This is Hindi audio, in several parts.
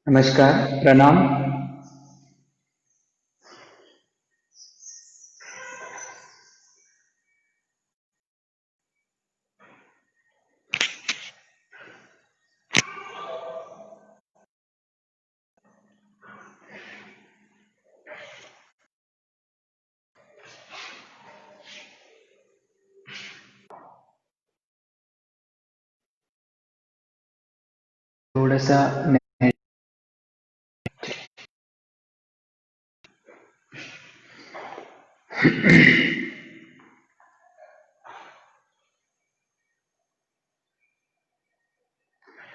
नमस्कार, प्रणाम। थोड़ा सा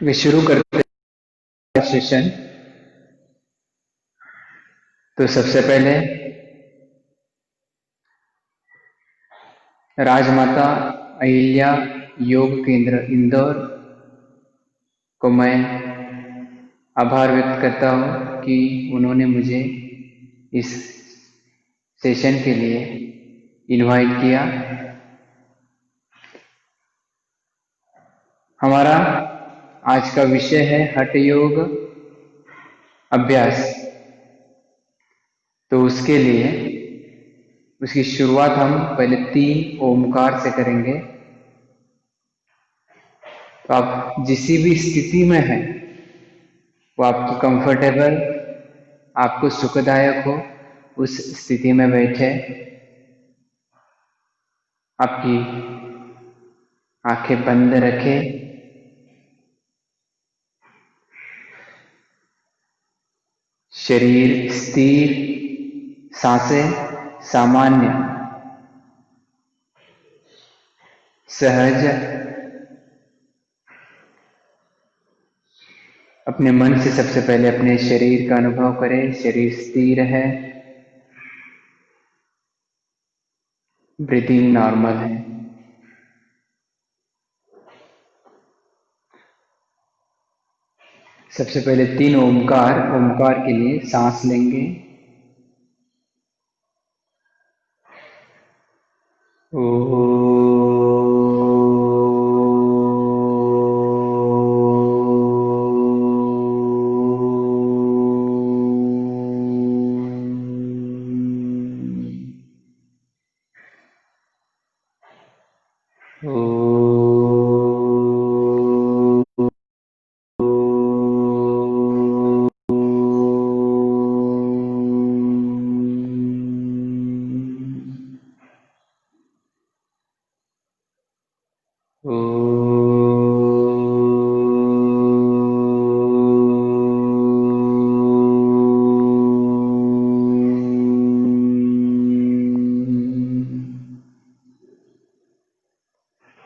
मैं शुरू करते हैं सेशन। तो सबसे पहले राजमाता अहिल्या योग केंद्र इंदौर को मैं आभार व्यक्त करता हूँ कि उन्होंने मुझे इस सेशन के लिए इनवाइट किया। हमारा आज का विषय है हठ योग अभ्यास। तो उसके लिए उसकी शुरुआत हम पहले 3 ओमकार से करेंगे। तो आप जिस भी स्थिति में हैं वो आपको कंफर्टेबल, आपको सुखदायक हो, उस स्थिति में बैठे, आपकी आंखें बंद रखें। शरीर स्थिर, सांसें सामान्य, सहज। अपने मन से सबसे पहले अपने शरीर का अनुभव करें। शरीर स्थिर है, ब्रीदिंग नॉर्मल है। सबसे पहले 3 ओमकार। ओमकार के लिए सांस लेंगे। ओ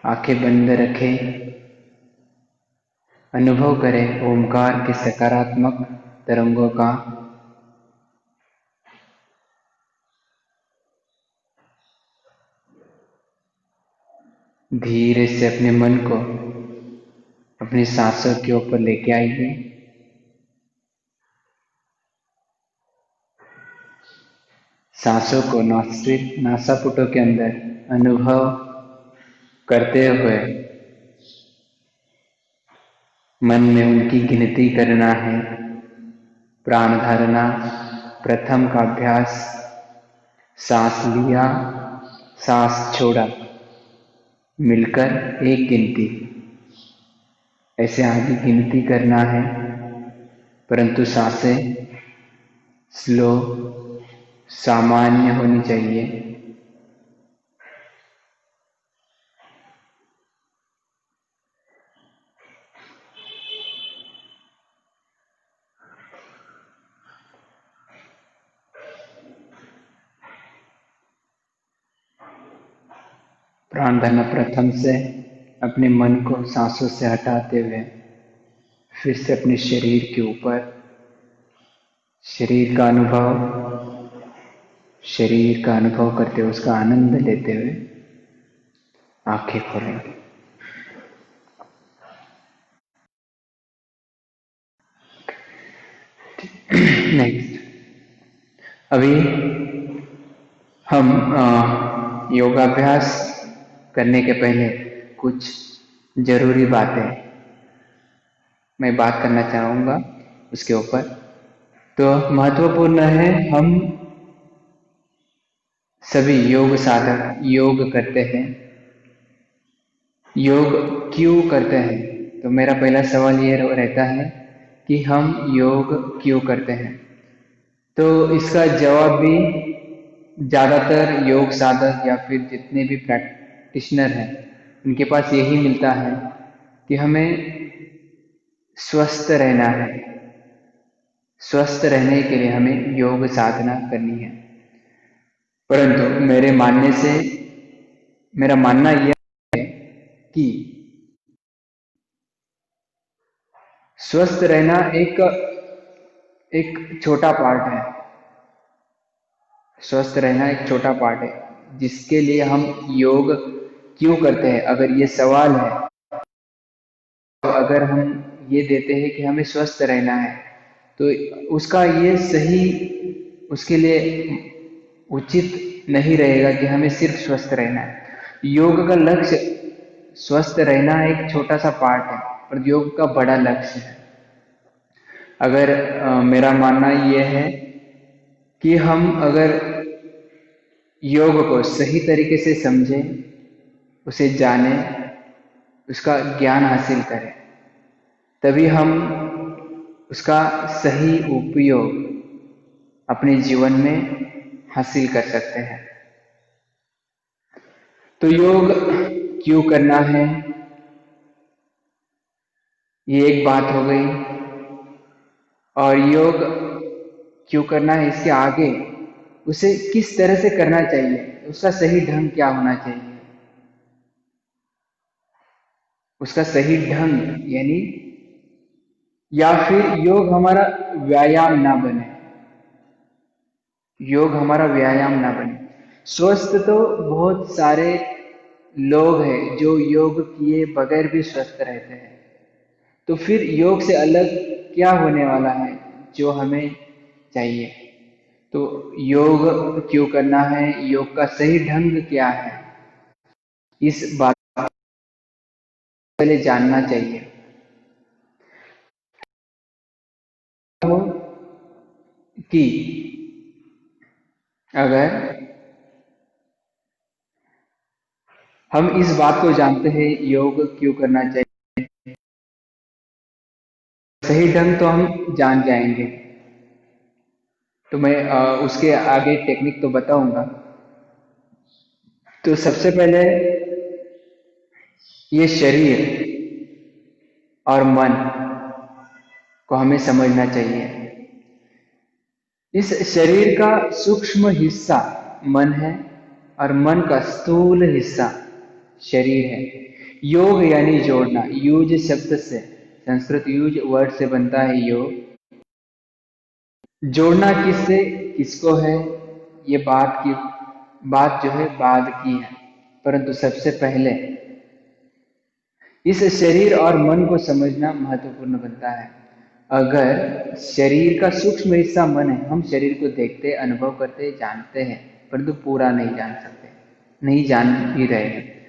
आंखें बंद रखें। अनुभव करें ओमकार के सकारात्मक तरंगों का। धीरे से अपने मन को अपनी सांसों के ऊपर लेके आइए। सांसों को नासापुटों के अंदर अनुभव करते हुए मन में उनकी गिनती करना है। प्राण धारणा, प्रथम का अभ्यास, सांस लिया, सांस छोड़ा, मिलकर 1 गिनती। ऐसे आगे गिनती करना है, परंतु सांसें स्लो, सामान्य होनी चाहिए। प्राण धारणा प्रथम से अपने मन को सांसों से हटाते हुए फिर से अपने शरीर के ऊपर, शरीर का अनुभव करते हुए, उसका आनंद लेते हुए आंखें खोलेंगे। नेक्स्ट, अभी हम योगाभ्यास करने के पहले कुछ जरूरी बातें मैं बात करना चाहूँगा। उसके ऊपर। तो महत्वपूर्ण है हम सभी योग साधक योग करते हैं। योग क्यों करते हैं? तो मेरा पहला सवाल ये रहता है कि हम योग क्यों करते हैं। तो इसका जवाब भी ज़्यादातर योग साधक या फिर जितने भी प्रैक्टिशनर हैं उनके पास यही मिलता है कि हमें स्वस्थ रहना है। स्वस्थ रहने के लिए हमें योग साधना करनी है। परंतु मेरा मानना यह है कि स्वस्थ रहना एक छोटा पार्ट है। स्वस्थ रहना एक छोटा पार्ट है जिसके लिए हम योग क्यों करते हैं। अगर ये सवाल है, तो अगर हम ये देते हैं कि हमें स्वस्थ रहना है, तो उसका ये सही उसके लिए उचित नहीं रहेगा कि हमें सिर्फ स्वस्थ रहना है। योग का लक्ष्य स्वस्थ रहना एक छोटा सा पार्ट है, पर योग का बड़ा लक्ष्य है। अगर मेरा मानना यह है कि हम अगर योग को सही तरीके से समझें, उसे जानें, उसका ज्ञान हासिल करें, तभी हम उसका सही उपयोग अपने जीवन में हासिल कर सकते हैं। तो योग क्यों करना है, ये एक बात हो गई। और योग क्यों करना है, इसके आगे उसे किस तरह से करना चाहिए, उसका सही ढंग क्या होना चाहिए। उसका सही ढंग यानी, या फिर योग हमारा व्यायाम ना बने। योग हमारा व्यायाम ना बने। स्वस्थ तो बहुत सारे लोग हैं जो योग किए बगैर भी स्वस्थ रहते हैं। तो फिर योग से अलग क्या होने वाला है जो हमें चाहिए। तो योग क्यों करना है, योग का सही ढंग क्या है, इस बात को पहले जानना चाहिए। हो कि अगर हम इस बात को जानते हैं योग क्यों करना चाहिए, सही ढंग तो हम जान जाएंगे। तो मैं उसके आगे टेक्निक तो बताऊंगा। तो सबसे पहले ये शरीर और मन को हमें समझना चाहिए। इस शरीर का सूक्ष्म हिस्सा मन है और मन का स्थूल हिस्सा शरीर है। योग यानी जोड़ना, यूज शब्द से, संस्कृत यूज वर्ड से बनता है योग। जोड़ना किससे किसको है, ये बात जो है बाद की है। परंतु सबसे पहले इस शरीर और मन को समझना महत्वपूर्ण बनता है। अगर शरीर का सूक्ष्म हिस्सा मन है, हम शरीर को देखते, अनुभव करते, जानते हैं, परंतु पूरा नहीं जान सकते, नहीं जान ही रहे हैं।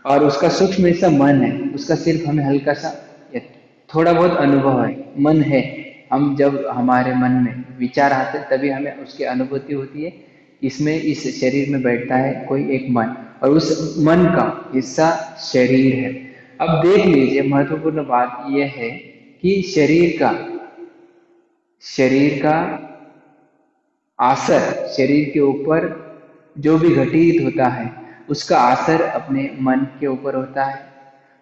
और उसका सूक्ष्म हिस्सा मन है, उसका सिर्फ हमें हल्का सा या थोड़ा बहुत अनुभव है। मन है, हम जब हमारे मन में विचार आते तभी हमें उसकी अनुभूति होती है। इसमें इस शरीर में बैठता है कोई एक मन, और उस मन का हिस्सा शरीर है। अब देख लीजिए, महत्वपूर्ण बात यह है कि शरीर का असर, शरीर के ऊपर जो भी घटित होता है उसका असर अपने मन के ऊपर होता है,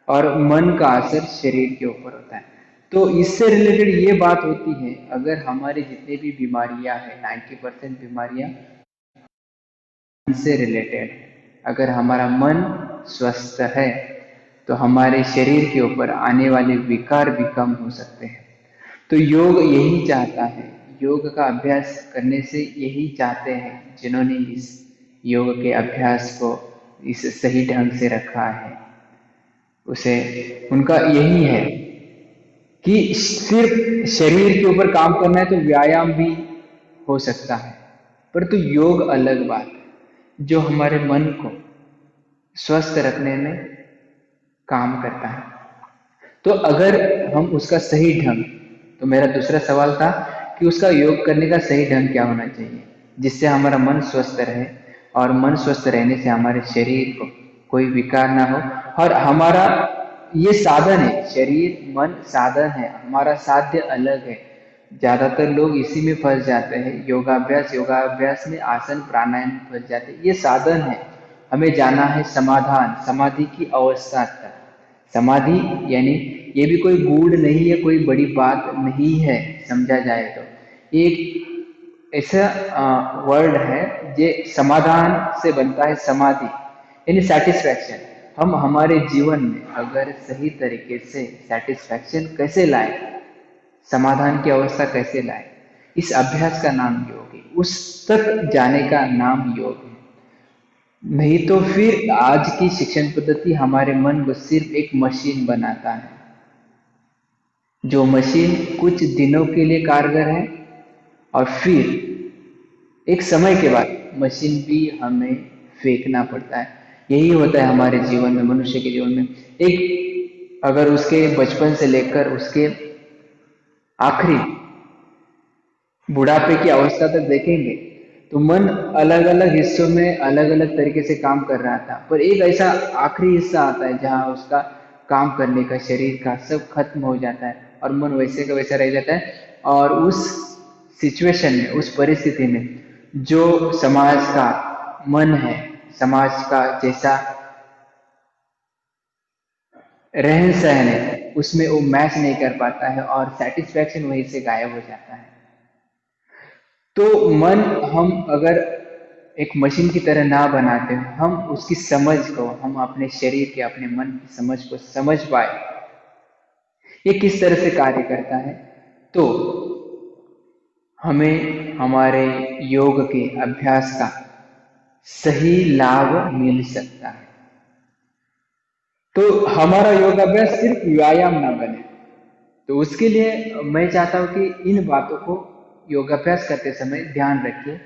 और मन का असर शरीर के ऊपर होता है। तो इससे रिलेटेड ये बात होती है, अगर हमारी जितनी भी बीमारियां हैं, 90% बीमारियां से रिलेटेड है। अगर हमारा मन स्वस्थ है तो हमारे शरीर के ऊपर आने वाले विकार भी कम हो सकते हैं। तो योग यही चाहता है, योग का अभ्यास करने से यही चाहते हैं जिन्होंने इस योग के अभ्यास को इस सही ढंग से रखा है, उसे उनका यही है कि सिर्फ शरीर के ऊपर काम करना है तो व्यायाम भी हो सकता है, परंतु योग अलग बात है जो हमारे मन को स्वस्थ रखने में काम करता है। तो अगर हम उसका सही ढंग तो मेरा दूसरा सवाल था कि उसका योग करने का सही ढंग क्या होना चाहिए, जिससे हमारा मन स्वस्थ रहे, और मन स्वस्थ रहने से हमारे शरीर को कोई विकार ना हो। और हमारा ये साधन है, शरीर मन साधन है, हमारा साध्य अलग है। ज्यादातर लोग इसी में फंस जाते हैं, योगाभ्यास में, आसन प्राणायाम में फंस जाते हैं। ये साधन है, हमें जाना है समाधान, समाधि की अवस्था तक। समाधि यानी ये भी कोई गूढ़ नहीं है, कोई बड़ी बात नहीं है, समझा जाए तो एक ऐसा वर्ड है जो समाधान से बनता है, समाधि यानी सेटिस्फैक्शन। हम हमारे जीवन में अगर सही तरीके से सेटिस्फैक्शन कैसे लाए, समाधान की अवस्था कैसे लाए, इस अभ्यास का नाम योग है, उस तक जाने का नाम योग है। नहीं तो फिर आज की शिक्षण पद्धति हमारे मन को सिर्फ एक मशीन बनाता है, जो मशीन कुछ दिनों के लिए कारगर है, और फिर एक समय के बाद मशीन भी हमें फेंकना पड़ता है। यही होता है हमारे जीवन में, मनुष्य के जीवन में। एक अगर उसके बचपन से लेकर उसके आखिरी बुढ़ापे की अवस्था तक देखेंगे तो मन अलग अलग हिस्सों में अलग अलग तरीके से काम कर रहा था, पर एक ऐसा आखिरी हिस्सा आता है जहां उसका काम करने का, शरीर का सब खत्म हो जाता है, और मन वैसे का वैसा रह जाता है। और उस सिचुएशन में, उस परिस्थिति में जो समाज का मन है, समाज का जैसा रहन सहन है, उसमें वो मैच नहीं कर पाता है, और सेटिस्फैक्शन वहीं से गायब हो जाता है। तो मन हम अगर एक मशीन की तरह ना बनाते हो, हम उसकी समझ को, हम अपने शरीर के, अपने मन की समझ को समझ पाए ये किस तरह से कार्य करता है, तो हमें हमारे योग के अभ्यास का सही लाभ मिल सकता है। तो हमारा योगाभ्यास सिर्फ व्यायाम ना बने, तो उसके लिए मैं चाहता हूं कि इन बातों को योगाभ्यास करते समय ध्यान रखिए।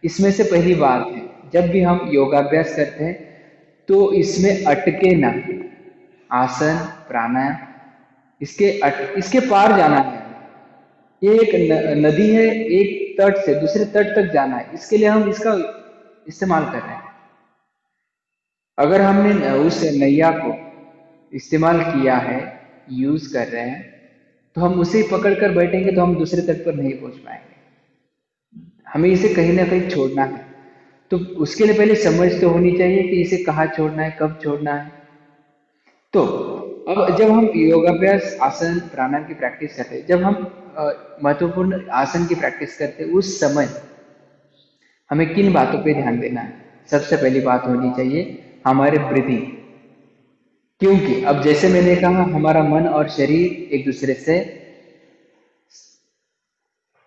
इसमें से पहली बात है, जब भी हम योगाभ्यास करते हैं तो इसमें अटके ना, आसन प्राणायाम इसके पार जाना है। ये एक नदी है, एक तट से दूसरे तट तक जाना है, इसके लिए हम इसका इस्तेमाल कर रहे हैं। अगर हमने उस नैया को इस्तेमाल किया है, यूज कर रहे हैं, तो हम उसे पकड़ कर बैठेंगे तो हम दूसरे तट पर नहीं पहुंच पाएंगे। हमें इसे कहीं ना कहीं छोड़ना है, तो उसके लिए पहले समझ तो होनी चाहिए कि इसे कहाँ छोड़ना है, कब छोड़ना है। तो अब जब हम योगाभ्यास, आसन प्राणायाम की प्रैक्टिस करते हैं, जब हम महत्वपूर्ण आसन की प्रैक्टिस करते हैं, उस समय हमें किन बातों पे ध्यान देना है। सबसे पहली बात होनी चाहिए हमारे ब्रीथिंग, क्योंकि अब जैसे मैंने कहा हमारा मन और शरीर एक दूसरे से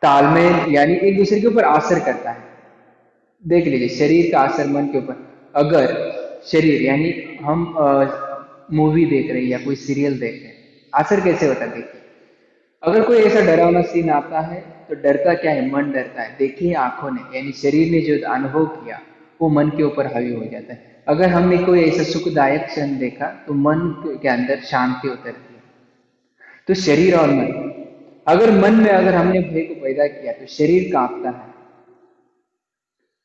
तालमेल यानी एक दूसरे के ऊपर असर करता है। देख लीजिए, शरीर का असर मन के ऊपर, अगर शरीर यानी हम मूवी देख रहे हैं या कोई सीरियल देख रहे हैं, असर कैसे होता है देखिए। अगर कोई ऐसा डरावना सीन आता है तो डरता क्या है, मन डरता है। देखिए आंखों ने यानी शरीर ने जो अनुभव किया वो मन के ऊपर हावी हो जाता है। अगर हमने कोई ऐसा सुखदायक क्षण देखा तो मन के अंदर शांति उतरती है। तो शरीर और मन, अगर मन में अगर हमने भय को पैदा किया तो शरीर कांपता है,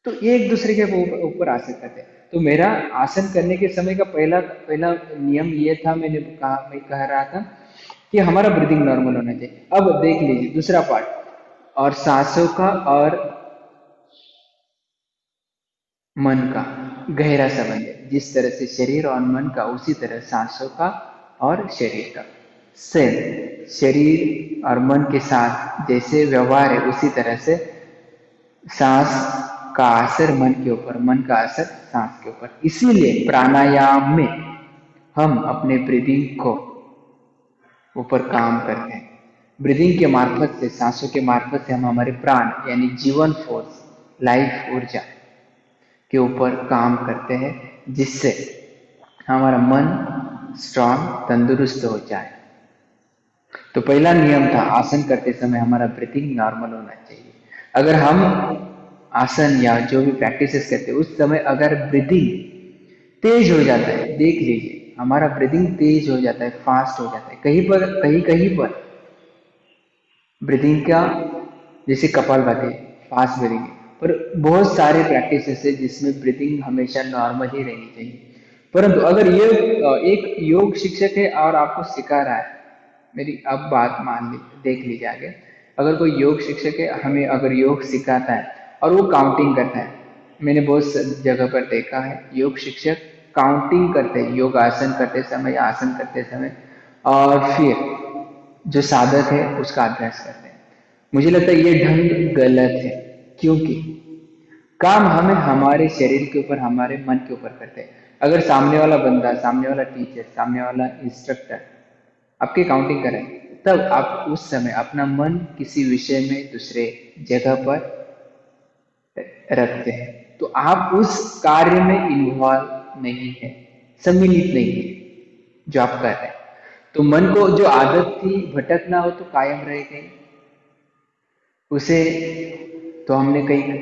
तो ये एक दूसरे के ऊपर आसन करते हैं। तो मेरा आसन करने के समय का पहला पहला नियम ये था, मैं कह रहा था कि हमारा ब्रीदिंग नॉर्मल होना चाहिए। अब देख लीजिए दूसरा पार्ट, और सांसों का और मन का गहरा संबंध है। जिस तरह से शरीर और मन का, उसी तरह सांसों का और शरीर का सेम, शरीर और मन के साथ जैसे व्यवहार है उसी तरह से सांस का असर मन के ऊपर, मन का असर सांस के ऊपर। इसीलिए प्राणायाम में हम अपने ब्रीदिंग को ऊपर काम करते हैं। ब्रीदिंग के मार्फत से, सांसों के मार्फत से हम हमारे प्राण यानी जीवन फोर्स, लाइफ ऊर्जा के ऊपर काम करते हैं, जिससे हमारा मन स्ट्रांग, तंदुरुस्त हो जाए। तो पहला नियम था आसन करते समय हमारा ब्रीथिंग नॉर्मल होना चाहिए। अगर हम आसन या जो भी प्रैक्टिसेस करते हैं उस समय अगर ब्रीथिंग तेज हो जाता है, देख लीजिए हमारा ब्रीथिंग तेज हो जाता है, फास्ट हो जाता है, कहीं कहीं पर ब्रीदिंग का जैसे कपालभाति, फास्ट ब्रीदिंग, पर बहुत सारे प्रैक्टिसेस है जिसमें ब्रीदिंग हमेशा नॉर्मल ही रहनी चाहिए। परंतु अगर ये एक योग शिक्षक है और आपको सिखा रहा है, मेरी अब बात मान ली, देख लीजिए आगे। अगर कोई योग शिक्षक है, हमें अगर योग सिखाता है और वो काउंटिंग करता है, मैंने बहुत जगह पर देखा है योग शिक्षक काउंटिंग करते हैं योग आसन करते समय, आसन करते समय, और फिर जो साधक है उसका अभ्यास करते हैं। मुझे लगता है ये ढंग गलत है, क्योंकि काम हमें हमारे शरीर के ऊपर, हमारे मन के ऊपर करते हैं। अगर सामने वाला बंदा, सामने वाला टीचर, सामने वाला इंस्ट्रक्टर आपकी काउंटिंग करें, तब आप उस समय अपना मन किसी विषय में दूसरे जगह पर रखते हैं, तो आप उस कार्य में इन्वॉल्व नहीं है, सम्मिलित नहीं है जो आप कर रहे हैं। तो मन को जो आदत थी भटकना, हो तो कायम रह गई, उसे तो हमने कहीं,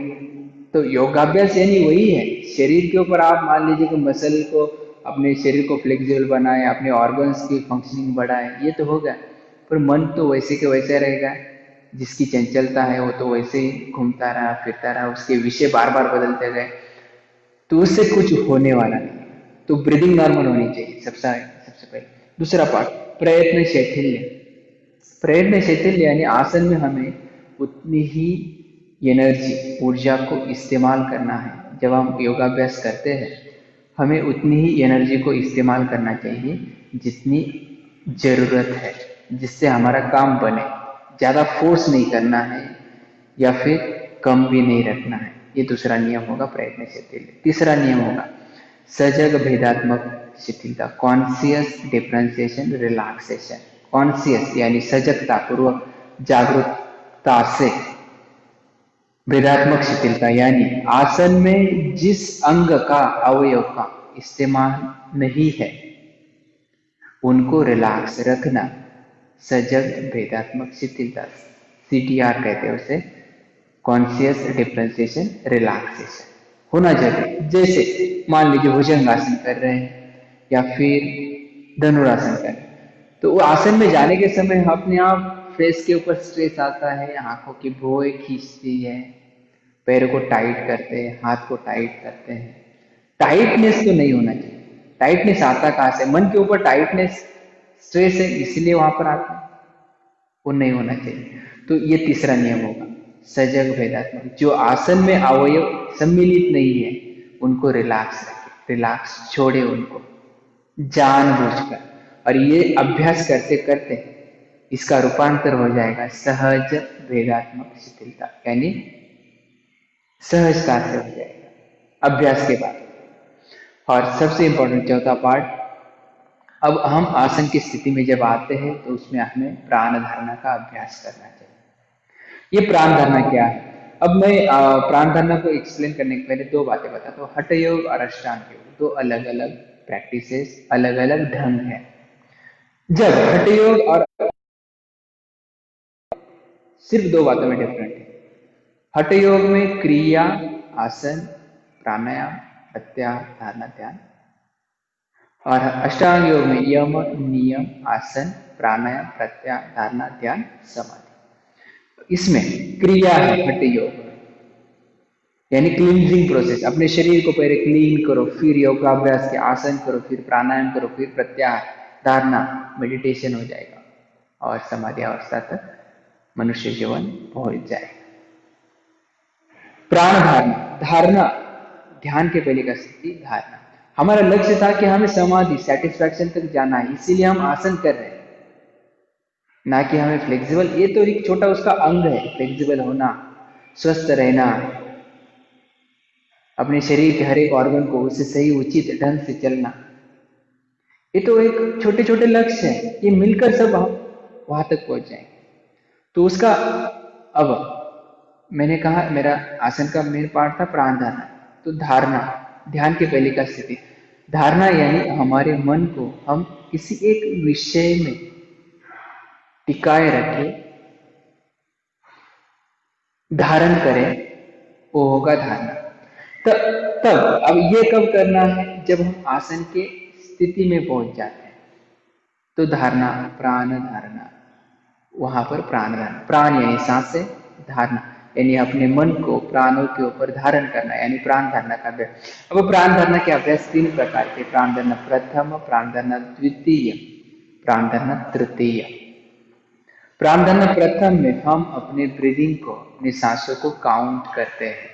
तो योगाभ्यास यानी वही है। शरीर के ऊपर आप मान लीजिए कि मसल को, अपने शरीर को फ्लेक्सिबल बनाए, अपने ऑर्गन्स की फंक्शनिंग बढ़ाए, ये तो होगा, पर मन तो वैसे के वैसे रहेगा। जिसकी चंचलता है वो तो वैसे ही घूमता रहा, फिरता रहा, उसके विषय बार बार बदलते गए, तो उससे कुछ होने वाला नहीं। तो ब्रीदिंग नॉर्मल होनी चाहिए सबसे सबसे पहले। दूसरा पार्ट, प्रयत्न शैथिल्य। प्रयत्न शैथिल्य यानी आसन में हमें उतनी ही एनर्जी, ऊर्जा को इस्तेमाल करना है। जब हम योगाभ्यास करते हैं, हमें उतनी ही एनर्जी को इस्तेमाल करना चाहिए जितनी जरूरत है, जिससे हमारा काम बने। ज़्यादा फोर्स नहीं करना है या फिर कम भी नहीं रखना है। ये दूसरा नियम होगा प्रयत्न शैथिल्य। तीसरा नियम होगा सजग भेदात्मक शिथिलता, कॉन्सियस डिफ्रेंसिएशन रिलैक्सेशन। कॉन्सियस यानी सजगता पूर्वक, जागरूकता से, भेदात्मक शिथिलता यानी आसन में जिस अंग का, अवयव का इस्तेमाल नहीं है उनको रिलैक्स रखना, सजग भेदात्मक शिथिलता, CTR कहते हैं उसे, कॉन्शियस डिफ्रेंसिएशन रिलैक्सेशन होना चाहिए। जैसे मान लीजिए भुजंगासन कर रहे हैं या फिर धनुरासन कर रहे हैं, तो वो आसन में जाने के समय अपने आप फेस के ऊपर स्ट्रेस आता है, आंखों की भौएं खींचती है, पैरों को टाइट करते हैं, हाथ को टाइट करते हैं। टाइटनेस तो नहीं होना चाहिए। टाइटनेस आता कहाँ से? मन के ऊपर टाइटनेस, स्ट्रेस है, इसलिए वहां पर आता है, वो नहीं होना चाहिए। तो ये तीसरा नियम होगा सजग भेदात्मक। जो आसन में अवयव सम्मिलित नहीं है उनको रिलैक्स रखे, रिलैक्स छोड़े उनको जानबूझकर। और ये अभ्यास करते करते इसका रूपांतर हो जाएगा सहज भेदात्मक शिथिलता, यानी सहजता से हो जाएगा अभ्यास के बाद। और सबसे इंपॉर्टेंट चौथा पार्ट, अब हम आसन की स्थिति में जब आते हैं तो उसमें हमें प्राण धारणा का अभ्यास करना चाहिए। ये प्राण धारणा क्या है? अब मैं प्राण धारणा को एक्सप्लेन करने के पहले दो बातें बताता हूँ। हठ योग और अष्टांग योग दो अलग अलग प्रैक्टिसेस, अलग अलग ढंग है। जब हठ योग और सिर्फ दो बातों में डिफरेंट है। हठ योग में क्रिया, आसन, प्राणायाम, प्रत्याहार, धारणा, ध्यान, और अष्टांग योग में यम, नियम, आसन, प्राणायाम, प्रत्याहार, धारणा, ध्यान, समाधि। इसमें क्रिया है हठ योग में, यानी क्लींजिंग प्रोसेस। अपने शरीर को पहले क्लीन करो, फिर योगाभ्यास के आसन करो, फिर प्राणायाम करो, फिर प्रत्याहार, धारणा, मेडिटेशन हो जाएगा, और समाधि अवस्था तक मनुष्य जीवन पहुंच जाएगा। प्राण धारणा, धारणा ध्यान के पहले का स्थिति धारणा। हमारा लक्ष्य था कि हमें समाधि, सेटिस्फैक्शन तक जाना है, इसीलिए हम आसन कर रहे हैं, ना कि हमें फ्लेक्सिबल। ये तो एक छोटा उसका अंग है, फ्लेक्सिबल होना, स्वस्थ रहना, अपने शरीर के हर एक ऑर्गन को उससे सही उचित ढंग से चलना। ये तो एक छोटे छोटे लक्ष्य हैं, ये मिलकर सब हम वहां तक पहुंच जाएंगे। तो उसका, अब मैंने कहा मेरा आसन का मेन पार्ट था प्राण धारणा, तो धारणा ध्यान के पहले का स्थिति। धारणा यानी हमारे मन को हम किसी एक विषय में टिकाए रखे, धारण करें, वो होगा धारणा। तब अब ये कब करना है? जब हम आसन के स्थिति में पहुंच जाते हैं, तो धारणा, प्राण धारणा, वहां पर प्राण धारणा, प्राण यानी सांस से धारणा यानी अपने मन को प्राणों के ऊपर धारण करना यानी प्राण धारणा का अभ्यास। अब प्राण धारणा के अभ्यास 3 प्रकार के, प्राण धारणा प्रथम, प्राण धारणा द्वितीय, प्राण धारणा तृतीय। प्राण धारणा प्रथम में हम अपने ब्रीदिंग को, अपनी सांसों को काउंट करते हैं।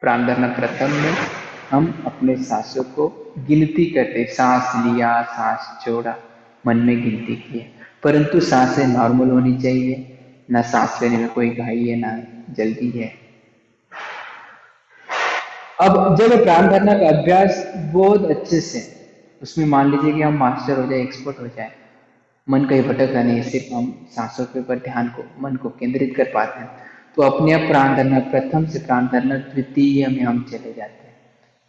प्राण धारणा प्रथम में हम अपने सांसों को गिनती करते, सांस लिया, सांस छोड़ा, मन में गिनती की है। परंतु सांसें नॉर्मल होनी चाहिए, ना सांस लेने में कोई घाई है ना जल्दी है। अब जब प्राण धारणा का अभ्यास बहुत अच्छे से, उसमें मान लीजिए कि हम मास्टर हो जाए, एक्सपर्ट हो जाए, मन कहीं भटकता नहीं, सिर्फ हम सांसों के ऊपर ध्यान को, मन को केंद्रित कर पाते हैं, तो अपने आप प्राण धारणा प्रथम से प्राण धारणा द्वितीय में हम चले जाते हैं।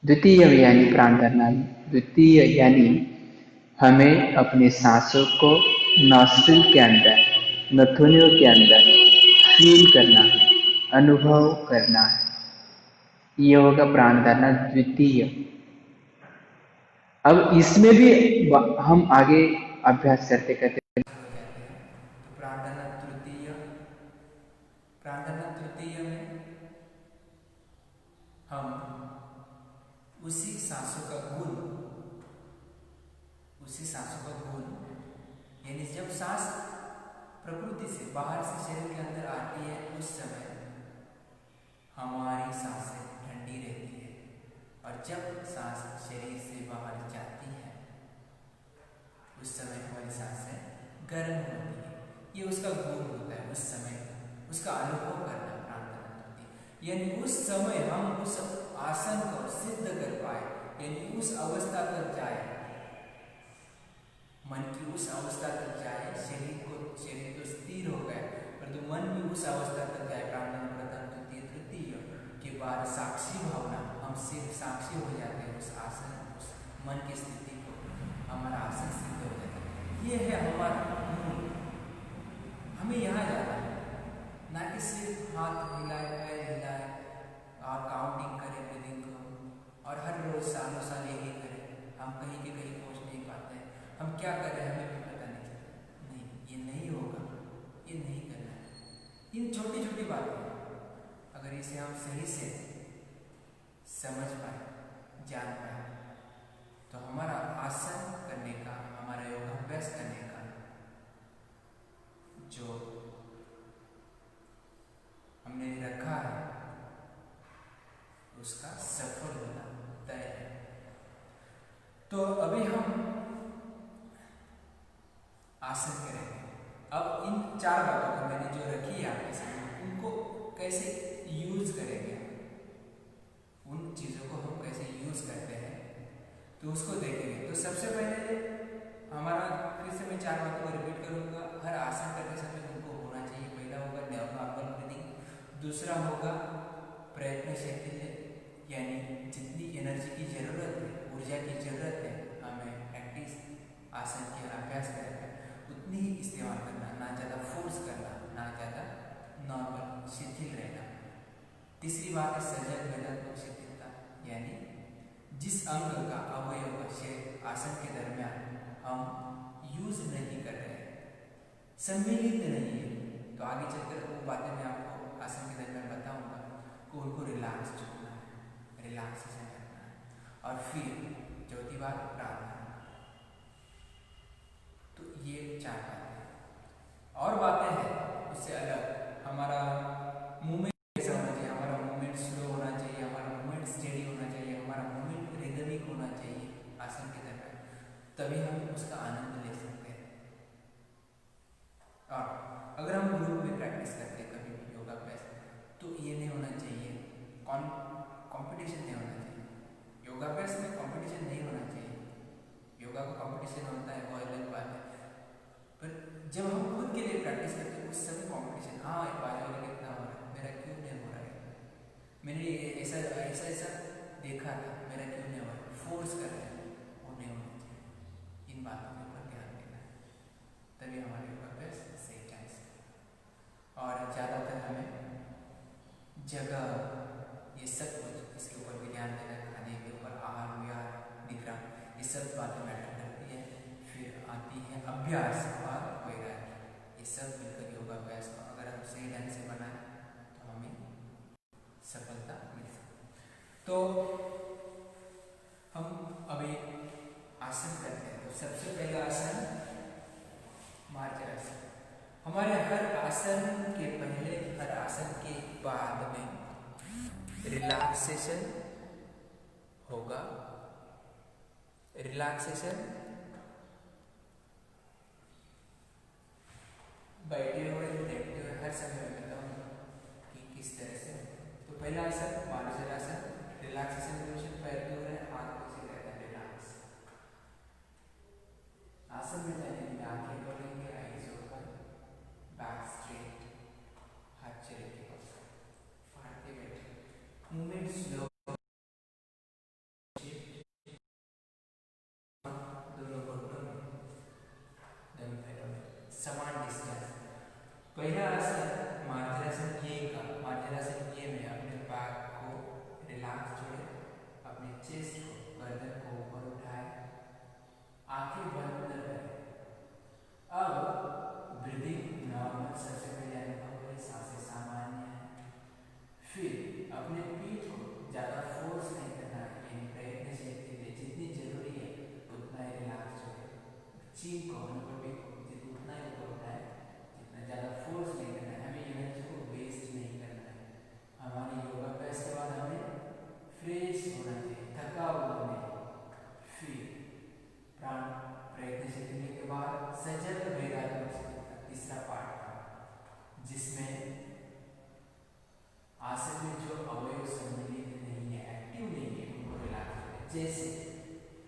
द्वितीय यानी प्राण धारणा द्वितीय यानी हमें अपने सांसों को नॉस्ट्रिल के अंदर, नथुनियों के अंदर फील करना है, अनुभव करना है। ये होगा प्राण धारणा द्वितीय। अब इसमें भी हम आगे अभ्यास करते करते तो प्राण धारणा तृतीय, प्राण धारणा तृतीय में हम उसी सांसों का गुण, उसी सांसों का गुण यानी जब सांस प्रकृति से बाहर से शरीर के अंदर आती है उस समय हमारी सांसें ठंडी रहती है, और जब सांस शरीर से बाहर जाती है उस समय हमारी सांसें गर्म होती है। ये उसका गुण होता है, उस समय उसका अनुभव करना प्राण धारणा होती है। यानी उस समय हम उस आसन को सिद्ध कर पाए, यानी उस अवस्था तक जाए, मन की उस अवस्था तक जाए, शरीर तो स्थिर हो गया परंतु मन भी उस अवस्था तक जाए। प्राण धारणा प्रथम द्वितीय तृतीय के बाद साक्षी भावना, हम सिर्फ साक्षी हो जाते हैं उस आसन, उस मन की स्थिति को, हमारा आसन सिद्ध हो जाता है। ये है हमारा मूल, हमें यहाँ जाना है, ना कि सिर्फ हाथ हिलाए, पैर हिलाए और काउंटिंग करें ब्रीदिंग को, और हर रोज सालों साल यही करें, हम कहीं के कहीं पहुँच नहीं पाते हैं। हम क्या कर रहे हैं हमें भी पता नहीं चलता। नहीं, ये नहीं होगा, ये नहीं करना है। इन छोटी छोटी बातें अगर इसे हम सही से समझ पाए, जान पाए, तो हमारा आसन करने का, हमारा योगाभ्यास करने का जो हमने रखा है उसका सफल होना तय है। तो अभी हम आसन करेंगे। अब इन 4 बातों को मैंने जो रखी है आपके सामने, उनको कैसे यूज करेंगे, उन चीज़ों को हम कैसे यूज करते हैं तो उसको देखेंगे। तो सबसे पहले हमारा, फिर से मैं 4 बातों को रिपीट करूँगा। हर आसन करते समय उनको होना चाहिए। पहला होगा नॉर्मल ब्रीदिंग, दूसरा होगा प्रयत्नशील, यानी जितनी एनर्जी की जरूरत है, ऊर्जा की जरूरत है, हमें प्रैक्टिस आसन के अभ्यास करना उतनी ही इस्तेमाल करना, ना ज़्यादा फोर्स करना, ना ज़्यादा नॉर्मल शिथिल रहना। तीसरी बात है सजग वेदात्मक शिथिलता, यानी जिस अंग का, अवयव का आसन के दरमियान हम यूज नहीं कर रहे हैं, सम्मिलित नहीं है, तो आगे चलकर वो बातें मैं आपको आसन के दरमियान बताऊंगा कि उनको रिलैक्स छोड़ना है, रिलैक्सेशन करना है। और फिर चौथी बात प्रार्थना। तो ये 4 बातें और बातें हैं उससे अलग। हमारा मूवमेंट कैसा होना चाहिए, हमारा मूवमेंट स्लो होना चाहिए, हमारा मूवमेंट स्टेडी होना चाहिए, हमारा मूवमेंट रिदमिक होना चाहिए आसन के दरमियान, तभी हम उसका आनंद ले सकते हैं। और अगर हम ग्रुप में प्रैक्टिस करते हैं कभी भी योगाभ्यास, तो ये नहीं होना चाहिए, कंपटीशन नहीं होना चाहिए। योगाभ्यास में कंपटीशन नहीं होना चाहिए। योगा का कंपटीशन होता है वो अलग बात है, पर जब हम खुद के लिए प्रैक्टिस करते हैं उस समय कंपटीशन, हाँ बाजू वाले कितना हो रहा है, मेरा क्यों नहीं हो रहा है, मैंने ऐसा ऐसा ऐसा देखा था, मेरा क्यों नहीं हो रहा है, फोर्स कर रहे हैं, वो नहीं होना चाहिए। इन बातों के ऊपर ध्यान देना है, तभी हमारे योगाभ्यास सही ढंग से। और ज़्यादातर हमें जगह, ये सब कुछ इसके ऊपर भी ध्यान देना है, खाने के ऊपर, आहार विहार, निद्रा, ये सब बातें मैटर करती है। फिर आती है अभ्यास और वैराग्य। ये सब मिलकर योगाभ्यास को अगर हम सही ढंग से बनाएं तो हमें सफलता मिल सकती। तो हम अभी आसन करते हैं। तो सबसे पहला आसन मार्जरासन। हमारे हर आसन के पहले, हर आसन के बाद में रिलैक्सेशन होगा। रिलैक्सेशन बैठे हुए लेटते हुए हर समय में बताऊँ कि किस तरह से। तो पहला आसन मार्जरासन, रिलैक्सेशन पोजीशन, पैर दूर है, हाथ पीछे रहता है, रिलैक्स। आसन में जाने के लिए आंखें खोलेंगे, आईज ओपन, बैक स्ट्रेट, हाथ चेहरे के पास, फाड़ते बैठे, मूवमेंट स्लो, दोनों घुटनों में, दोनों पैरों में समान डिस्टेंस। पहला आसन मार्जरासन ये का, मार्जरासन ये में अपने बैक को रिलैक्स छोड़े, अपने चेस्ट को, गर्दन को ऊपर उठाए, आंखें बंद न करें। अब ब्रीदिंग नॉर्मल, सबसे पहले अनुभव करें, सांसें सामान्य है। फिर अपने पीठ को ज़्यादा फोर्स नहीं करना है, यानी प्रयत्नशील कीजिए, जितनी जरूरी है उतना ही रिलैक्स छोड़े। चीन को, अनुभवी को उतना ही ऊपर उठाए, जितना ज़्यादा फोर्स नहीं करना है। हमें एनर्जी को वेस्ट नहीं करना है। हमारे योगाभ्यास के बाद हमें फ्रेश होना चाहिए, थका हुआ नहीं। फिर प्राण प्रयत्नशील करने के बाद सजल वेदात्मक स्थिति, तीसरा पार्ट था, जिसमें आसन में जो अवयव सम्मिलित नहीं है, एक्टिव नहीं है, उनको रिलैक्स करें। जैसे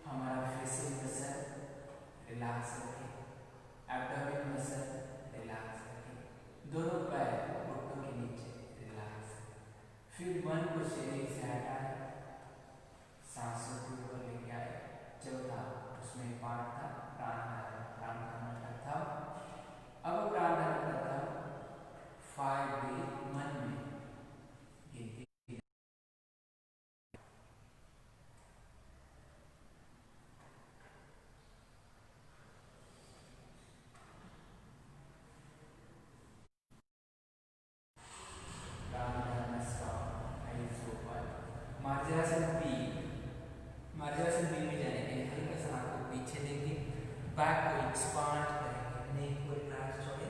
हमारा फेशियल मसल रिलैक्स रखें, एब्डोमेन मसल रिलैक्स रखें, दोनों पैर घुटनों के नीचे रिलैक्स। फिर मन को शरीर से हटाए, सांसों के ऊपर लेके आए। चौथा उसमें पार्ट था प्राणायाम, प्राणायाम करता। अब प्राणायाम करता 5 ब्रीथ मन में गिनती। Pranayama stop, eyes open. Marjarasana B, Marjarasana B में जाने के लिए हल्का सा हाथ को पीछे लेके बैक को एक्सपांड करेंगे, नेक को रिलैक्स छोड़े,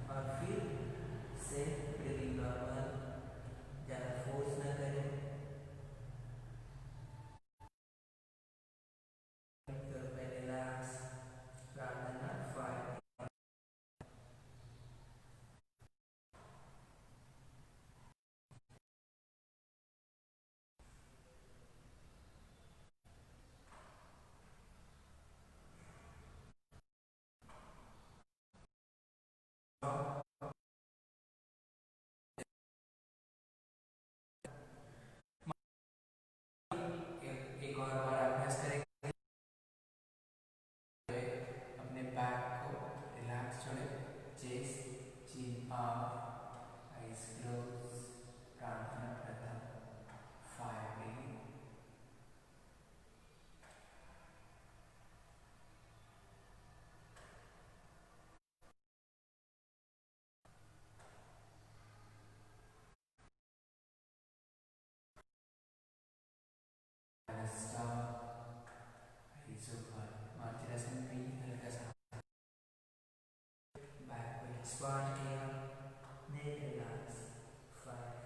और फिर से ब्रीदिंग नॉर्मल, ज़्यादा फोर्स ना करें, रिलैक्स। प्राणायाम 5। एक और बार अभ्यास करेंगे, अपने बैक को रिलैक्स छोड़े, chest, chin up, eyes close. Pranayama प्रथम 5 breath. Stop, eyes open. Marjarasana भी हल्का सा बैक को एक्सपांड किया, neck relax 5।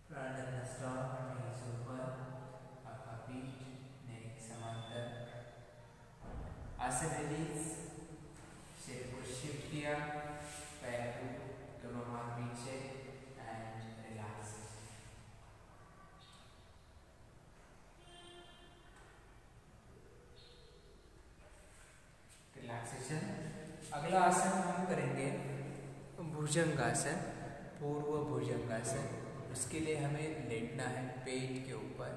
Pranayama stop, eyes open, आपका पीठ नेक समांतर। आसन रिलीज, शरीर को शिफ्ट किया, पैर को, दोनों हाथ पीछे, एंड रिलैक्स। रिलैक्सेशन। अगला आसन हम करेंगे भुजंगासन, पूर्व भुजंगासन। उसके लिए हमें लेटना है पेट के ऊपर,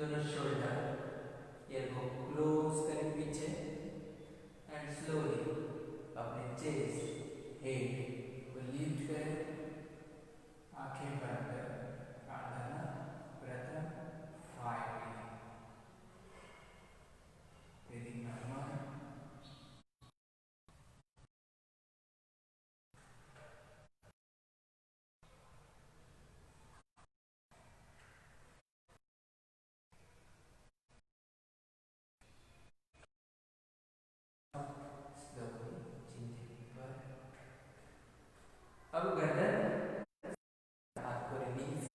दोनों शोल्डर ईयर को क्लोज करें पीछे एंड स्लोली अपने चेस्ट हेड को लिफ्ट करें, आंखें बंद कर प्राणायाम प्रथम 5 ब्रीदिंग नॉर्मल। अब गर्दन हाथ को रिलीज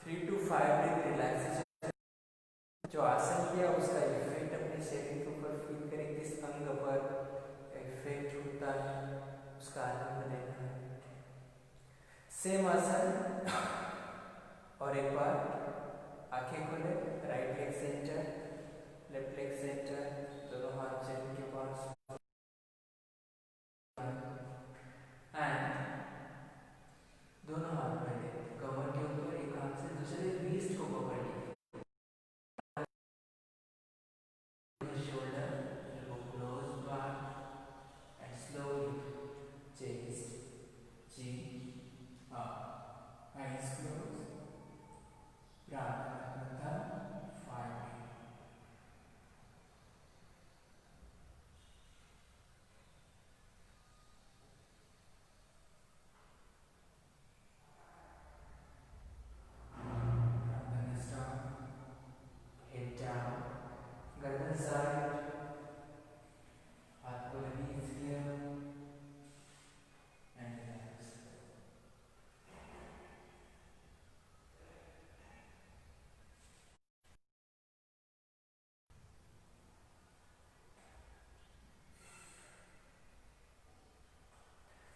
3 to 5 ब्रीथ रिलैक्सेशन। जो आसन किया उसका इफेक्ट अपने शरीर के ऊपर फील करें, किस अंग पर इफेक्ट होता है उसका आनंद लेना है। सेम आसन और एक बार आंखें खोले, right leg center, left leg center, दोनों हाथ जमीन के पास एंड दोनों हाथ पहले कमर के ऊपर, एक हाथ से दूसरे रिस्ट को पकड़ लीजिए, shoulder elbow close back and slowly chest, chin up, eyes closed, pranayama 5 head down, गर्दन साइड, हाथ को रिलीज किया एंड रिलैक्स।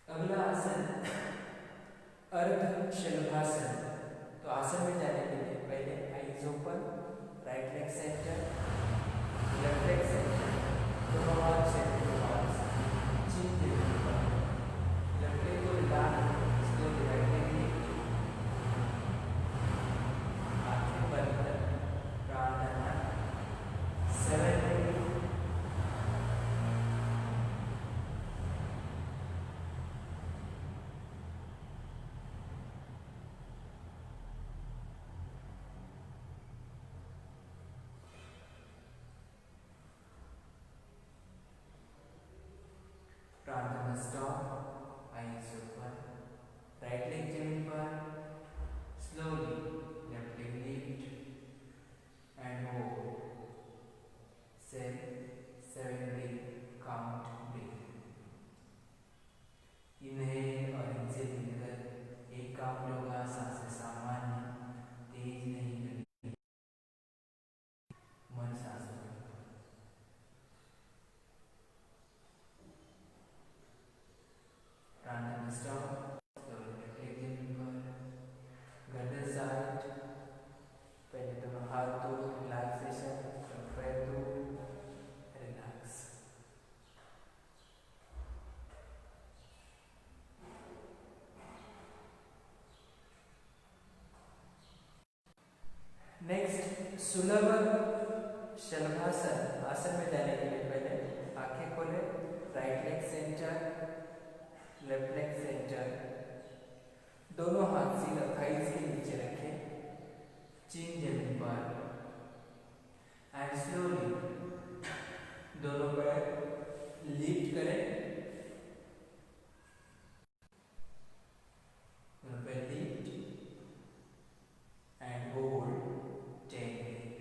अगला आसन अर्ध शलभासन। तो आसन में जाने के लिए पहले eyes open, right leg center, left leg center, दोनों हाथ सेंटर के पास, चिन के ऊपर, लेफ्ट लेग को relax, slowly right leg lift, आंखें बंद कर pranayama 7 pranayama stop, eyes open, right leg जमीन पर, slowly left leg lift and hold 7 breath count breath. Inhale और इनसे मिलकर एक काउंट होगा, सांसें सामान्य, तेज नहीं करनी, मन सांसों के ऊपर। प्राणायाम स्टॉप, स्लोली लेफ्ट लेग जमीन पर, गर्दन साइड, पहले दोनों हाथ दो, रिलैक्सेशन, पैर दो, रिलैक्स। नेक्स्ट सुलभ शलभासन। आसन में जाने के लिए पहले आंखें खोले, right leg center, left leg center, दोनों हाथ सीधा थाइज के नीचे रखें, चिन जमीन पर एंड स्लोली दोनों पैर लिफ्ट करें, दोनों पैर लिफ्ट एंड होल्ड 10 ब्रीथ।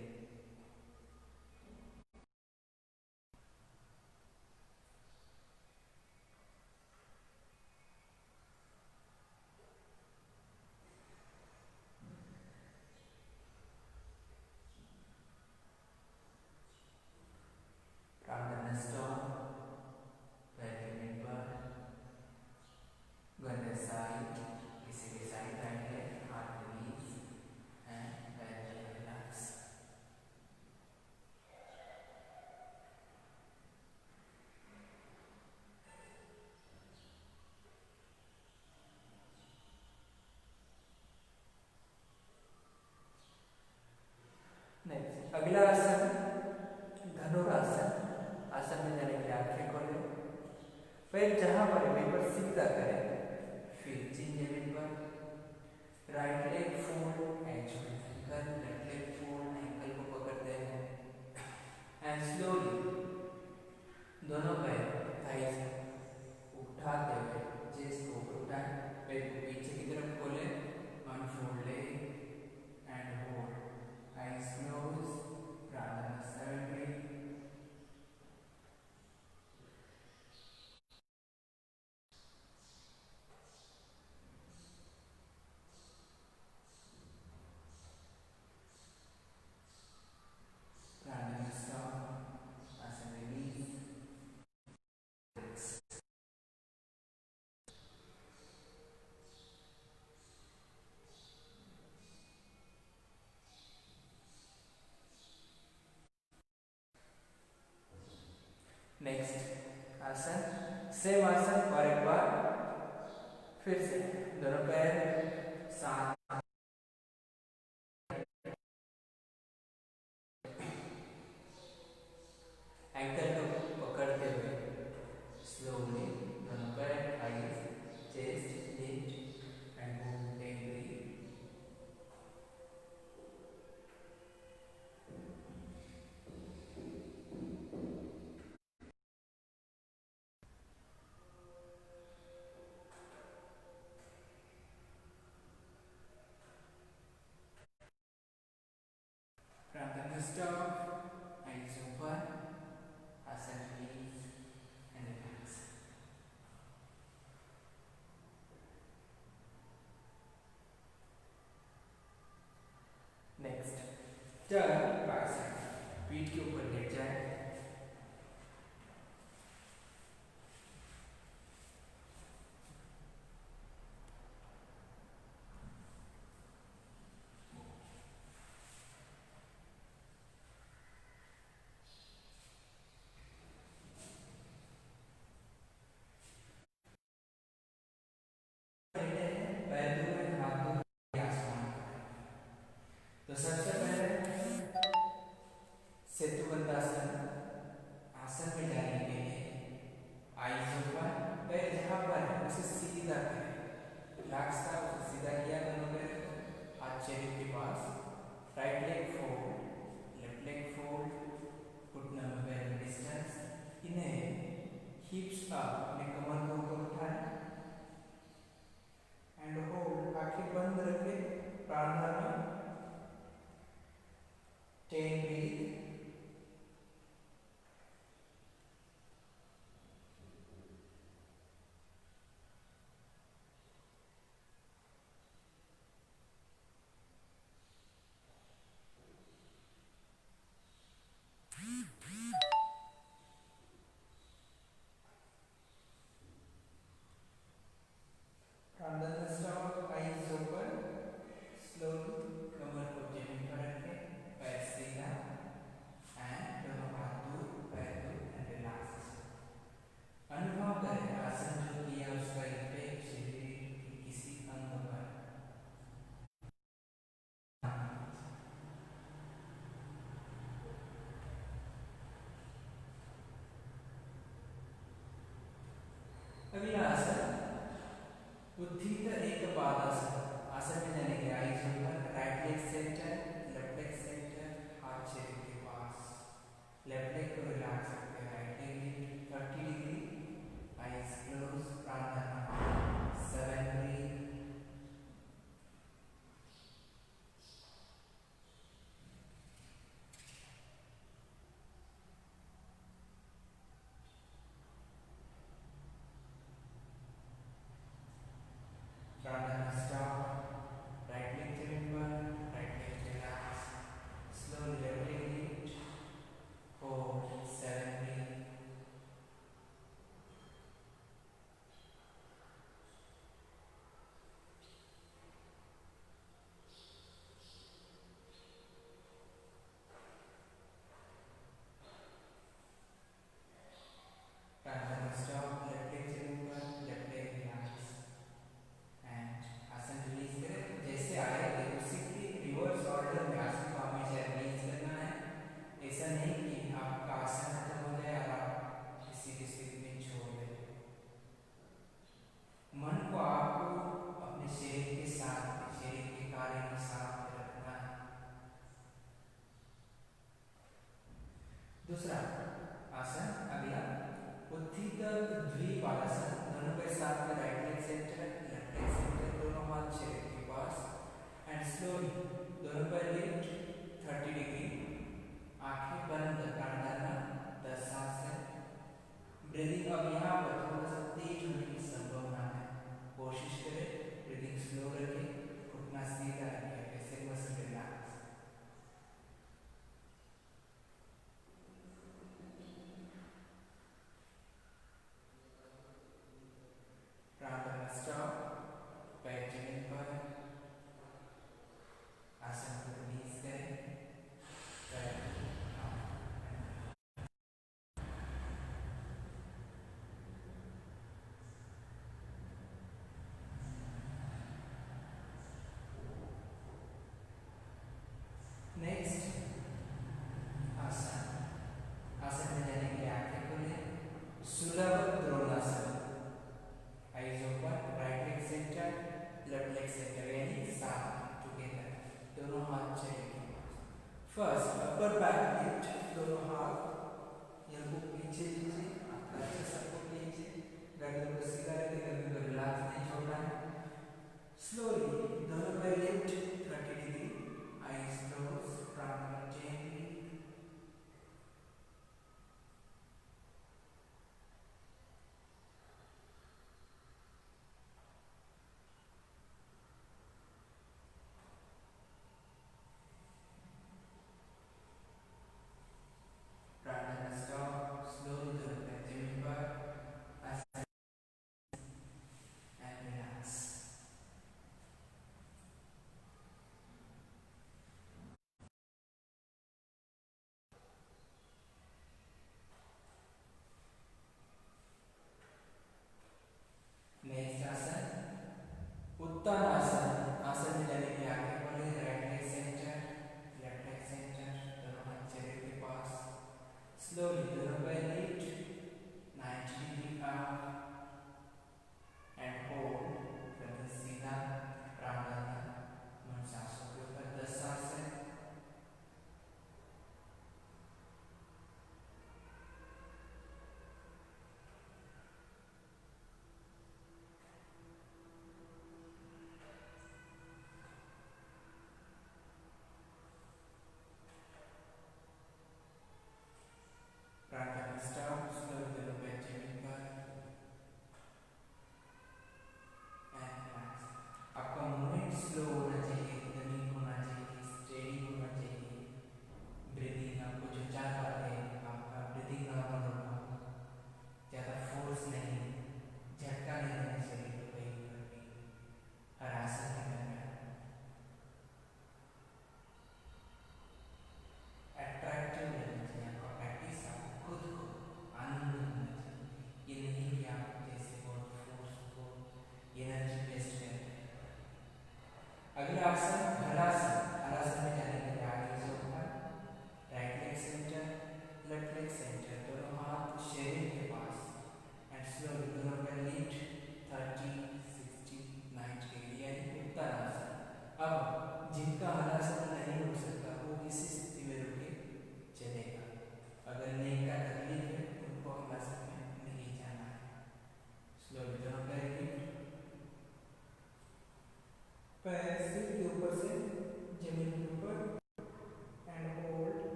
पैर जहां पर है वहीं पर सीधा करें, फिर चिन जमीन पर, right leg fold and ankle, left leg fold, ankle को पकड़ते हैं एंड स्लोली दोनों पैर थाइस उठाते हुए चेस्ट को ऊपर उठाएं, पैर को पीछे की तरफ खोलें, unfold leg and hold, eyes close, pranayama 7 breath. Pranayama stop, आसन release. नेक्स्ट आसन, सेम आसन और एक बार फिर से दोनों पैर साथ, एंकल को पकड़ते हुए स्लोली दोनों पैर eyes chest lift and move, take breath. Pranayama stop, eyes open, asana release and relax. Next turn bicep, पीठ के ऊपर लेट जाए, पैर दूर हाथ दूर आसमान. तो सबसे पहले सेतुबंधासन, आसन में जाने के लिए आइज ओपन, पैर जहां पर है उसे सीधा करें, रिलैक्स था उसे सीधा किया, दोनों पैर हाथ शरीर के पास, right leg fold, left leg fold, घुटनों में पैर में डिस्टेंस, इन्हें हिप्स अप, अपने कमर को ऊपर उठाएं एंड होल्ड, आंखें बंद रखें, प्राणायाम 10 breath. Pranayama stop, eyes open, slowly कमर को जमीन पर रखें, पैर सीधा एंड दोनों हाथ दूर, पैर दूर एंड रिलैक्स. अनुभव करें आसन जो किया उसका इफेक्ट शरीर के किसी अंग पर. अगला आसन उत्थीत एकपादासन, आसन में जाने के eyes open, right leg center, left leg center, हाथ शरीर के पास, लेफ्ट लेग को रिलैक्स रखें, right leg lift 30 degree, eyes close, pranayama 7 breath. Pranayama stop, right leg जमीन पर, right leg relax, slowly left leg lift, hold दूसरा आसन अगला उत्थित द्विबालासन, दोनों के साथ में right leg center left leg center, दोनों हाथ चेस्ट के पास एंड स्लोली दोनों पैर लिफ्ट 30 डिग्री, आंखें बंद, प्राण धारणा 10 सांस है। ब्रीदिंग अब यहाँ पर थोड़ा सा तेज होने की संभावना है, कोशिश करें ब्रीदिंग स्लो रखें, घुटना सीधा रखें, ऐसे मसल रिलैक्स। प्राण करना स्टॉप, पैर जमीन पर, आसन को रिलीज करें, पैर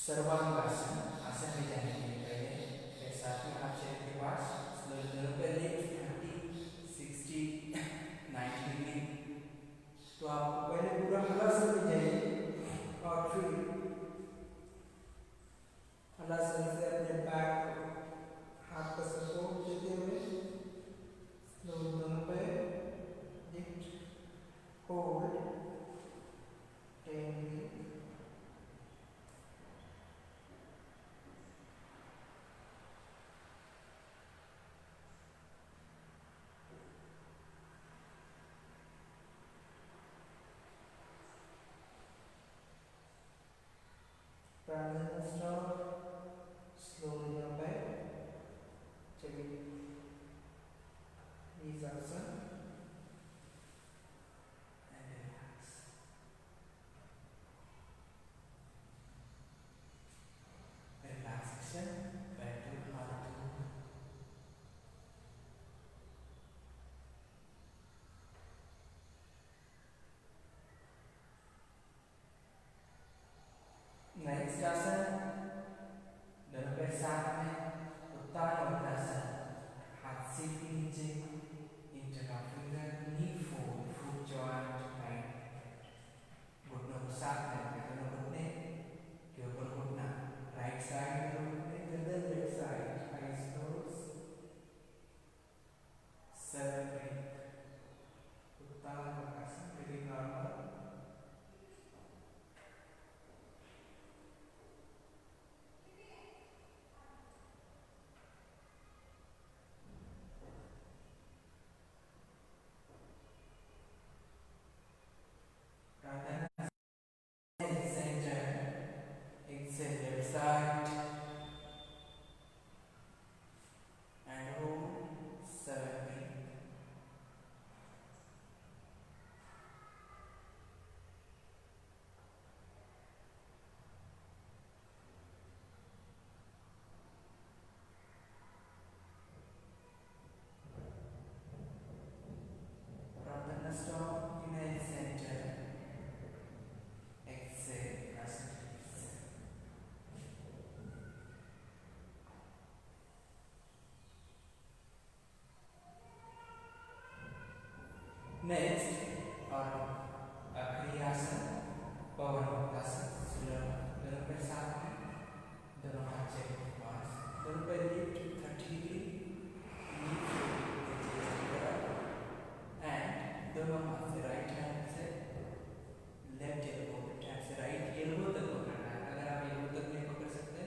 सर्वांगासन आसन में जाने के लिए पहले पैर साथ में हाथ चेहरे के पास स्लोली दोनों पैर लिफ्ट 30 60 90 डिग्री। तो आपको पहले पूरा हलासन में जाइए और फिर हलासन से अपने बैक को हाथ का सपोर्ट देते हुए स्लोली दोनों पैर lift hold 10 minute. Pranayama stop. Slowly down back. Checking knees asan and relax. Relaxation back to heart. Next asan, दोनों पैर साथ में उत्तान वक्रासन, हाथ सीट के नीचे, इंटरलॉक फिंगर, नी फोल्ड, फुट जॉइंट राइट, घुटनों को साथ में रखें, दोनों घुटने के ऊपर घुटना, राइट साइड में दोनों घुटने, गर्दन left side, eyes close, separate, Uttana Vakrasana, breathing normal. Next और आखिरी आसन पवन मुक्तासन, दोनों पैर साथ में, दोनों हाथ चेहरे के पास, दोनों पैर लिफ्ट 30 डिग्री, एंड दोनों हाथ से राइट हैंड से लेफ्ट एल्बो, लेफ्ट हैंड से राइट एल्बो तक पकड़ना है। अगर आप एल्बो तक नहीं पकड़ सकते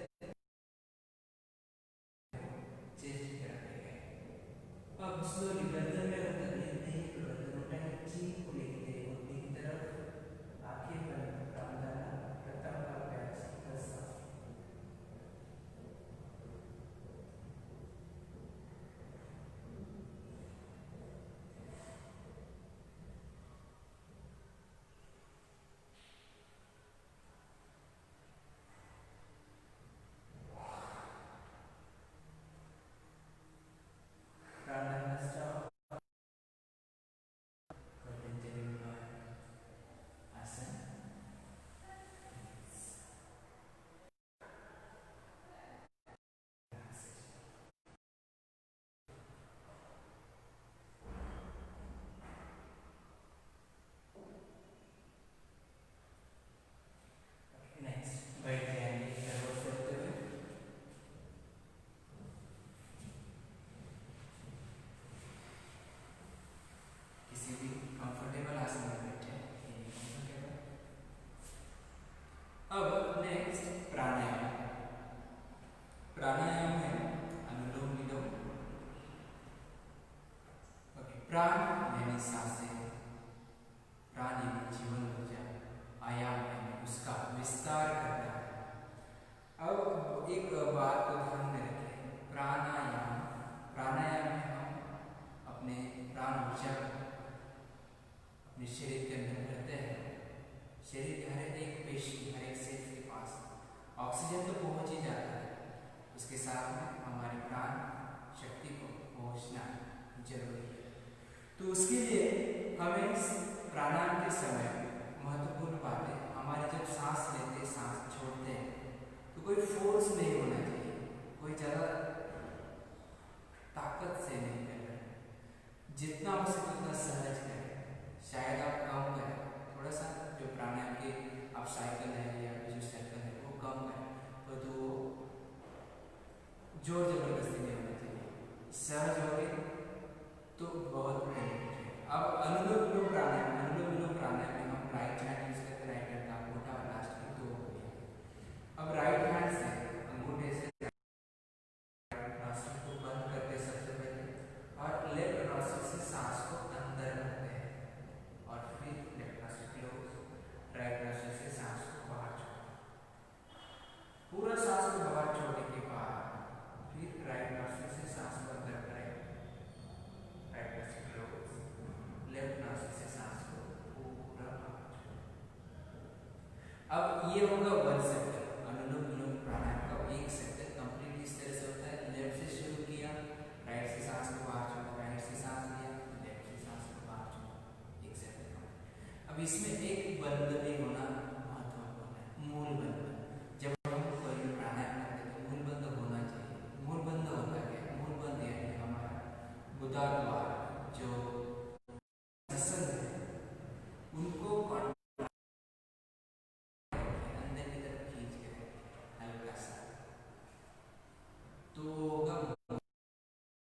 चेस्ट की तरफ ले गए। अब स्लोली गर्दन में रखकर लेते हैं, गर्दन उठाएं, चीन को लेके घुटने की तरफ, आंखें बंद, प्राणायाम प्रथम का अभ्यास 10 साल। प्राणायाम स्टॉप। नेक्स्ट बैठ जाएंगे सर्वोच्च करते हुए, किसी भी कंफर्टेबल आसन में बैठे, अब नेक्स्ट प्राणायाम। प्राणायाम में अनुलोम विलोम। ओके, प्राण यानी सांसें, प्राण यानी जीवन ऊर्जा, आयाम यानी उसका विस्तार करना है। अब एक बात को ध्यान में रखें, प्राणायाम, प्राणायाम में हम अपने प्राण ऊर्जा अपने शरीर के अंदर भरते हैं। शरीर के हर एक पेशी, हर एक सेल के पास ऑक्सीजन तो पहुंच ही जाता है, उसके साथ में हमारे प्राण शक्ति को पहुंचना जरूरी है। तो उसके लिए हमें प्राणायाम के समय महत्वपूर्ण बातें, हमारे जब सांस लेते सांस छोड़ते हैं कोई फोर्स नहीं होना चाहिए, कोई ज़्यादा ताकत से नहीं करना है, जितना हो सके उतना सहज करें। शायद आप कम करें थोड़ा सा, जो प्राणायाम के आप साइकिल है या जो सर्कल है वो कम करें, तो जोर जबरदस्ती नहीं होना चाहिए, सहज हो गए तो बहुत बेनिफिट है। अब अनुलोम विलोम प्राणायाम, अनुलोम विलोम प्राणायाम में हम राइट हैंड यूज करते हैं, राइट हैंड का अंगूठा और लास्ट में दो उंगलियां। अब राइट हैंड से अंगूठे से नॉस्ट्रिल को बंद करते हैं सबसे पहले, और लेफ्ट नॉस्ट्रिल से सांस को अंदर भरते हैं, और फिर left nostril close, right nostril से सांस को बाहर छोड़ते हैं। पूरा सांस को बाहर छोड़ने के बाद फिर राइट नॉस्ट्रिल से सांस को अंदर भरें, right nostril close, left nostril से सांस को पूरा बाहर छोड़ें। अब ये होगा 1 सर्कल, अनुलोम विलोम प्राणायाम का 1 सर्कल कंप्लीट इस तरह से होता है। लेफ्ट से शुरू किया, राइट से सांस को बाहर छोड़ा, राइट से सांस लिया, लेफ्ट से सांस को बाहर छोड़ा, 1 सर्कल कंप्लीट। अब इसमें एक बंद भी होना महत्वपूर्ण है, मूल बंद। जब हम कोई भी प्राणायाम करते हैं तो मूल बंद होना चाहिए। मूल बंद होता है, मूल बंद यानी हमारा गुदाद्वार जो मसल है उनको अंदर की तरफ खींच के रखें हल्का सा, तो होगा।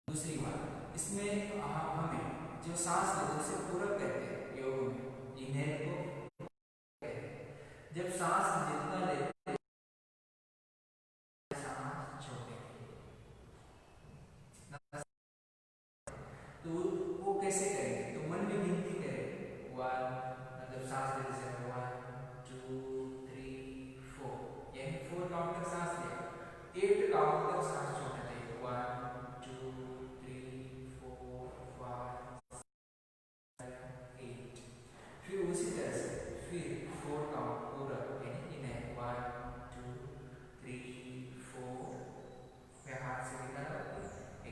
दूसरी बात, इसमें हमें जो सांस लेते हैं उसे पूरक कहते हैं योग में, इनहेल को कहते हैं। जब सांस जितना लेते हैं सांस छोड़ेंगे, तो वो कैसे करेंगे, तो मन में गिनती करें, 1 मतलब सांस लेते समय 1 2 3 4, यानी 4 काउंट तक सांस लिया, 8 काउंट तक सांस छोड़ना चाहिए, 1 2 3 4 5 7 8। फिर उसी तरह से फिर 4 काउंट पूरा, यानी इनहेल 1 2 3 4, फिर हाथ से निकालो,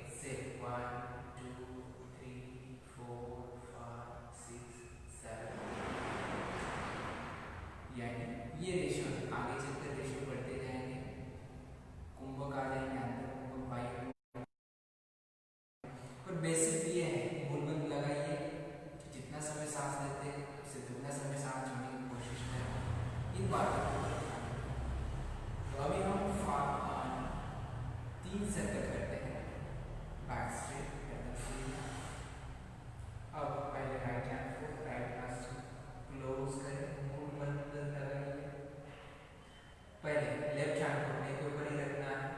एक्सेल 1 2 3 4 5 6 7, यानी ये रेशियो आगे चलकर रेशियो बढ़ते जाएंगे, कुंभक आ जाएंगे अंदर, कुंभक बाई। पर बेसिक ये है, मूलबंद लगाइए, जितना समय सांस लेते हैं उससे दुगना समय सांस छोड़ने की कोशिश करें, इन बातों को ध्यान रखें। तो अभी हम 3 सर्कल करते हैं, बैक स्ट्रेट, पैदल सीधा। अब पहले राइट हैंड को राइट नॉस्ट्रिल क्लोज करें, मूल बंद लगाइए। पहले लेफ्ट हैंड को अपने के ऊपर ही रखना है,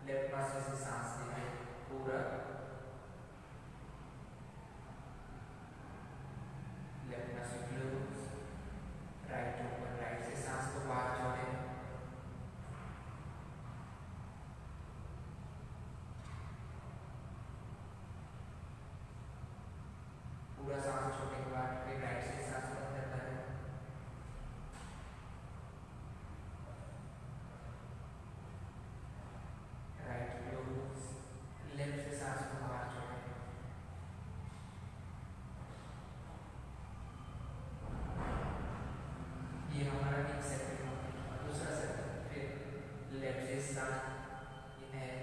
लेफ्ट नॉस्ट्रिल से सांस लीजिए पूरा, लेफ्ट नॉस्ट्रिल क्लोज, राइट ऊपर, राइट से सांस को बाहर छोड़ें, पूरा सांस छोड़ने के बाद फिर राइट से सांस को अंदर भरें, राइट क्लोज, लेफ्ट से सांस को बाहर छोड़ें, ये हमारा एक सर्कल हो गया। और दूसरा सर्कल, फिर लेफ्ट से सांस इनहेल,